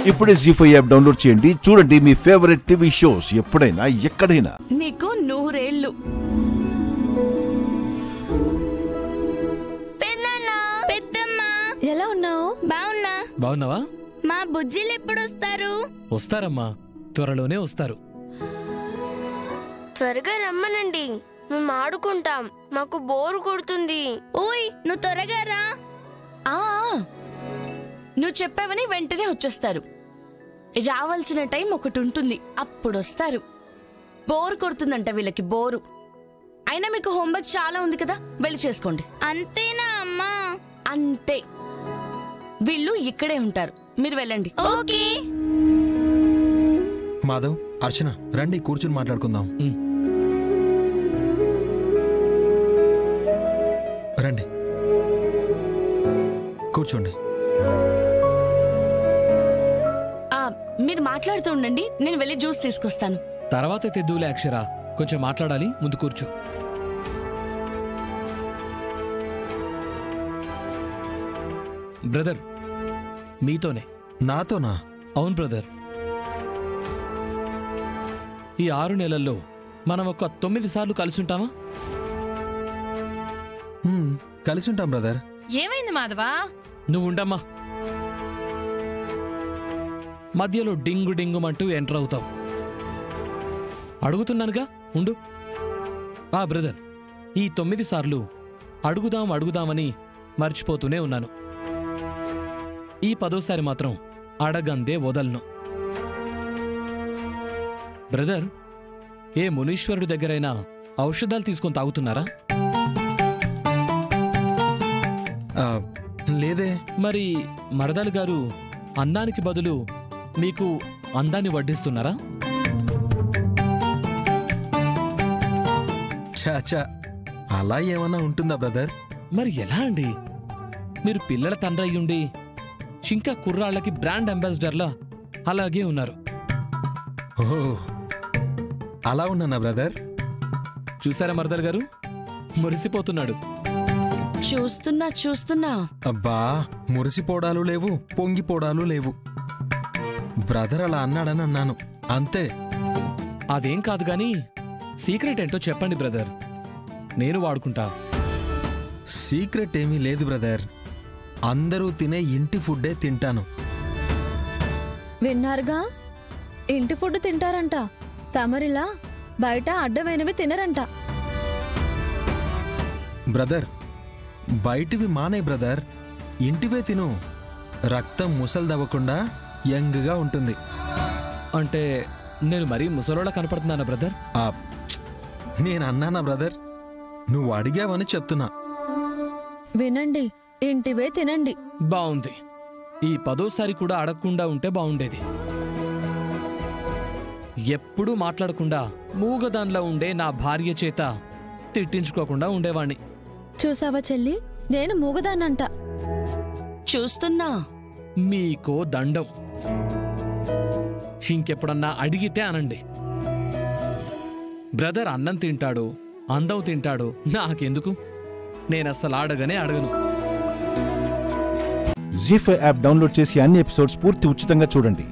ఇప్పుడే జీ5 app download చేయండి. చూడండి మీ ఫేవరెట్ టీవీ షోస్ ఎప్పుడైనా ఎక్కడైనా. నీకు 100 ఏళ్ళు. ఎలా ఉన్నావు? బాగున్నావా? మా బుజ్జిలు ఎప్పుడు వస్తారు? వస్తారమ్మా, త్వరలోనే వస్తారు. త్వరగా రమ్మనండి, మేము ఆడుకుంటాం. మాకు బోరు కొడుతుంది. ఓయ్, నువ్వు త్వరగా రా. నువ్వు చెప్పావని వెంటనే వచ్చేస్తారు. రావాల్సిన టైం ఒకటి ఉంటుంది, అప్పుడు వస్తారు. బోర్ కొడుతుందంట వీళ్ళకి, బోరు. అయినా మీకు హోంవర్క్ చాలా ఉంది కదా, వెళ్ళి చేసుకోండి. అంతేనా అమ్మా? అంతే. వీళ్ళు ఇక్కడే ఉంటారు, మీరు వెళ్ళండి. ఓకే. మాధవ్, అర్చన, రండి కూర్చుని మాట్లాడుకుందాం. రండి కూర్చోండి. మీరు మాట్లాడుతూ ఉండండి, నేను వెళ్ళి జ్యూస్ తీసుకొస్తాను. తర్వాత తెద్దులే అక్షర, కొంచెం మాట్లాడాలి, ముందు కూర్చో. బ్రదర్, మీతోనే. నాతోనా? అవును బ్రదర్. ఈ 6 నెలల్లో మనం ఒక 9 సార్లు కలిసుంటామా? కలిసుంటాం బ్రదర్. ఏమైంది మాధవా? నువ్వు ఉండమ్మా, మధ్యలో డింగు డింగుమంటూ ఎంటర్ అవుతావు. అడుగుతున్నానుగా, ఉండు. బ్రదర్, ఈ 9 సార్లు అడుగుదామని మర్చిపోతూనే ఉన్నాను. ఈ 10వ మాత్రం అడగందే వదలను. బ్రదర్, ఏ మునీశ్వరుడి దగ్గరైనా ఔషధాలు తీసుకొని తాగుతున్నారా? లేదే. మరి మరదలు గారు అన్నానికి బదులు మీకు అందాన్ని వడ్డిస్తున్నారా? చాచా, అలా ఏమన్నా ఉంటుందా బ్రదర్? మరి ఎలా అండి? మీరు పిల్లల తండ్రి అయ్యుండి ఇంకా కుర్రాళ్ళకి బ్రాండ్ అంబాసిడర్లా అలాగే ఉన్నారు. ఓహో, అలా ఉన్నానా బ్రదర్? చూసారా మరదలు గారు, మురిసిపోతున్నాడు. చూస్తున్నా. అబ్బా, మురిసిపోడాలు లేవు, పొంగిపోడాలు లేవు. బ్రదర్ అలా అన్నాడని అన్నాను, అంతే. అదేం కాదు గాని సీక్రెట్ ఏంటో చెప్పండి బ్రదర్, నేను వాడుకుంటా. సీక్రెట్ ఏమీ లేదు బ్రదర్, అందరూ తినే ఇంటి ఫుడ్డే తింటాను. విన్నారుగా, ఇంటి ఫుడ్ తింటారంట. తమరిలా బయట అడ్డమైనవి తినరంట. బ్రదర్, బయటివి మానే బ్రదర్, ఇంటివే తిను. రక్తం ముసల్దవ్వకుండా యంగ్గా ఉంటుంది. అంటే నేను మరీ ముసలోళ్ళ కనపడుతున్నానా బ్రదర్? నేను అన్నానా బ్రదర్? నువ్వు అడిగావని చెప్తున్నా. వినండి, ఇంటివే తినండి. బావుంది. ఈ 10వ కూడా అడగకుండా ఉంటే బావుండేది. ఎప్పుడూ మాట్లాడకుండా మూగదాన్లా ఉండే నా భార్య చేత తిట్టించుకోకుండా ఉండేవాణ్ణి. చూసావా చెల్లి, నేను మూగదాన్నంట. చూస్తున్నా. మీకో దండం. ఇంకెప్పుడన్నా అడిగితే అనండి. బ్రదర్ అన్నం తింటాడు, అందం తింటాడు, నాకెందుకు? నేనస్సలు అడగను. జీ5 యాప్ డౌన్లోడ్ చేసి అన్ని ఎపిసోడ్స్ పూర్తి ఉచితంగా చూడండి.